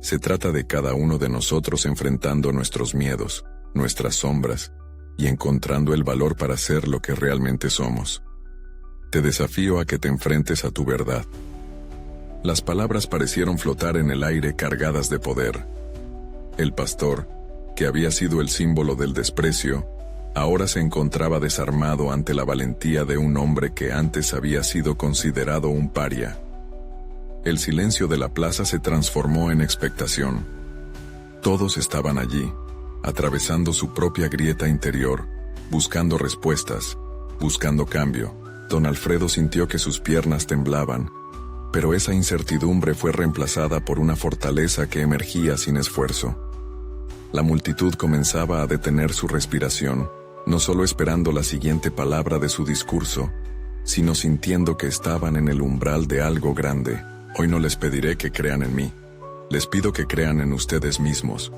Se trata de cada uno de nosotros enfrentando nuestros miedos, nuestras sombras, y encontrando el valor para ser lo que realmente somos. Te desafío a que te enfrentes a tu verdad. Las palabras parecieron flotar en el aire cargadas de poder. El pastor, que había sido el símbolo del desprecio, ahora se encontraba desarmado ante la valentía de un hombre que antes había sido considerado un paria. El silencio de la plaza se transformó en expectación. Todos estaban allí, atravesando su propia grieta interior, buscando respuestas, buscando cambio. Don Alfredo sintió que sus piernas temblaban, pero esa incertidumbre fue reemplazada por una fortaleza que emergía sin esfuerzo. La multitud comenzaba a detener su respiración, no solo esperando la siguiente palabra de su discurso, sino sintiendo que estaban en el umbral de algo grande. Hoy no les pediré que crean en mí, les pido que crean en ustedes mismos.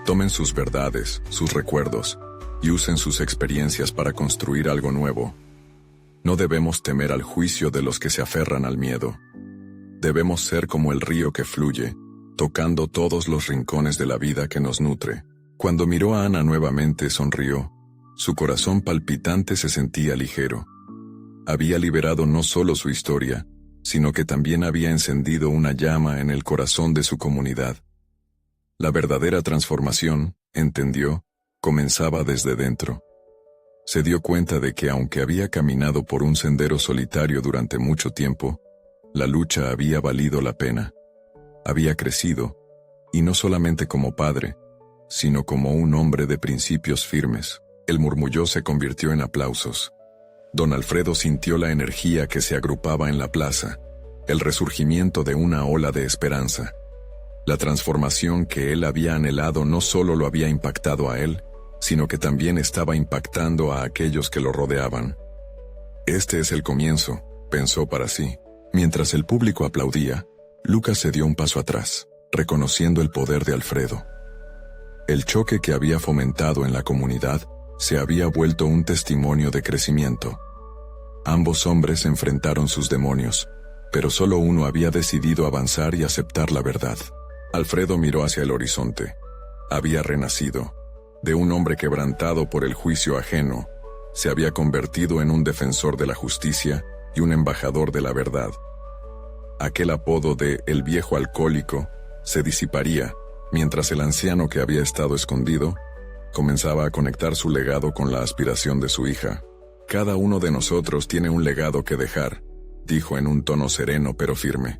Tomen sus verdades, sus recuerdos, y usen sus experiencias para construir algo nuevo. No debemos temer al juicio de los que se aferran al miedo. Debemos ser como el río que fluye, tocando todos los rincones de la vida que nos nutre. Cuando miró a Ana nuevamente sonrió. Su corazón palpitante se sentía ligero. Había liberado no solo su historia, sino que también había encendido una llama en el corazón de su comunidad. La verdadera transformación, entendió, comenzaba desde dentro. Se dio cuenta de que aunque había caminado por un sendero solitario durante mucho tiempo, la lucha había valido la pena. Había crecido, y no solamente como padre, sino como un hombre de principios firmes. El murmullo se convirtió en aplausos. Don Alfredo sintió la energía que se agrupaba en la plaza, el resurgimiento de una ola de esperanza. La transformación que él había anhelado no solo lo había impactado a él, sino que también estaba impactando a aquellos que lo rodeaban. Este es el comienzo, pensó para sí. Mientras el público aplaudía, Lucas se dio un paso atrás, reconociendo el poder de Alfredo. El choque que había fomentado en la comunidad se había vuelto un testimonio de crecimiento. Ambos hombres enfrentaron sus demonios, pero solo uno había decidido avanzar y aceptar la verdad. Alfredo miró hacia el horizonte. Había renacido. De un hombre quebrantado por el juicio ajeno, se había convertido en un defensor de la justicia y un embajador de la verdad. Aquel apodo de «el viejo alcohólico» se disiparía, mientras el anciano que había estado escondido comenzaba a conectar su legado con la aspiración de su hija. «Cada uno de nosotros tiene un legado que dejar», dijo en un tono sereno pero firme.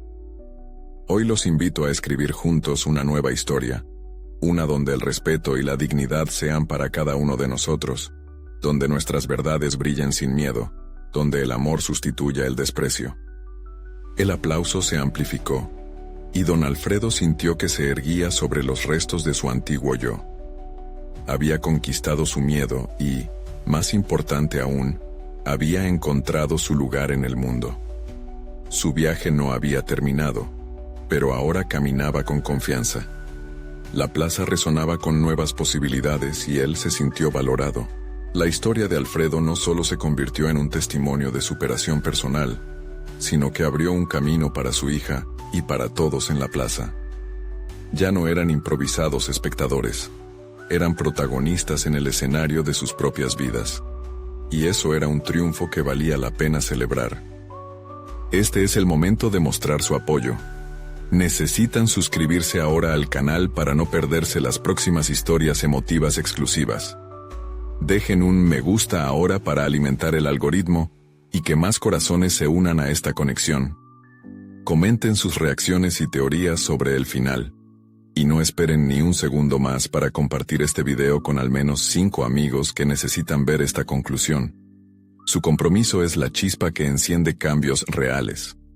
«Hoy los invito a escribir juntos una nueva historia, una donde el respeto y la dignidad sean para cada uno de nosotros, donde nuestras verdades brillen sin miedo, donde el amor sustituya el desprecio». El aplauso se amplificó, y don Alfredo sintió que se erguía sobre los restos de su antiguo yo. Había conquistado su miedo y, más importante aún, había encontrado su lugar en el mundo. Su viaje no había terminado, pero ahora caminaba con confianza. La plaza resonaba con nuevas posibilidades y él se sintió valorado. La historia de Alfredo no solo se convirtió en un testimonio de superación personal, sino que abrió un camino para su hija y para todos en la plaza. Ya no eran improvisados espectadores, eran protagonistas en el escenario de sus propias vidas. Y eso era un triunfo que valía la pena celebrar. Este es el momento de mostrar su apoyo. Necesitan suscribirse ahora al canal para no perderse las próximas historias emotivas exclusivas. Dejen un me gusta ahora para alimentar el algoritmo y que más corazones se unan a esta conexión. Comenten sus reacciones y teorías sobre el final. Y no esperen ni un segundo más para compartir este video con al menos 5 amigos que necesitan ver esta conclusión. Su compromiso es la chispa que enciende cambios reales.